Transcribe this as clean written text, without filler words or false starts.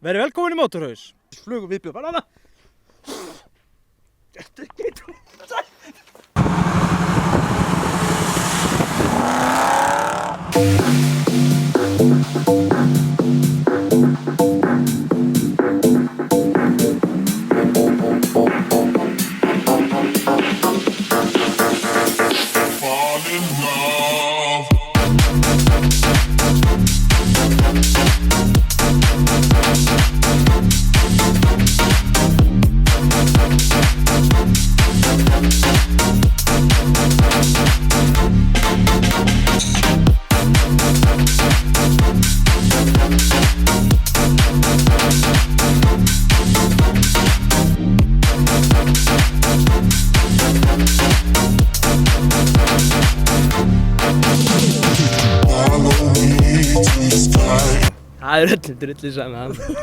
Verið velkomin í Mótorhaus. Flugum viðbjóð bara hana. Þetta getur Það öllum drullu saman.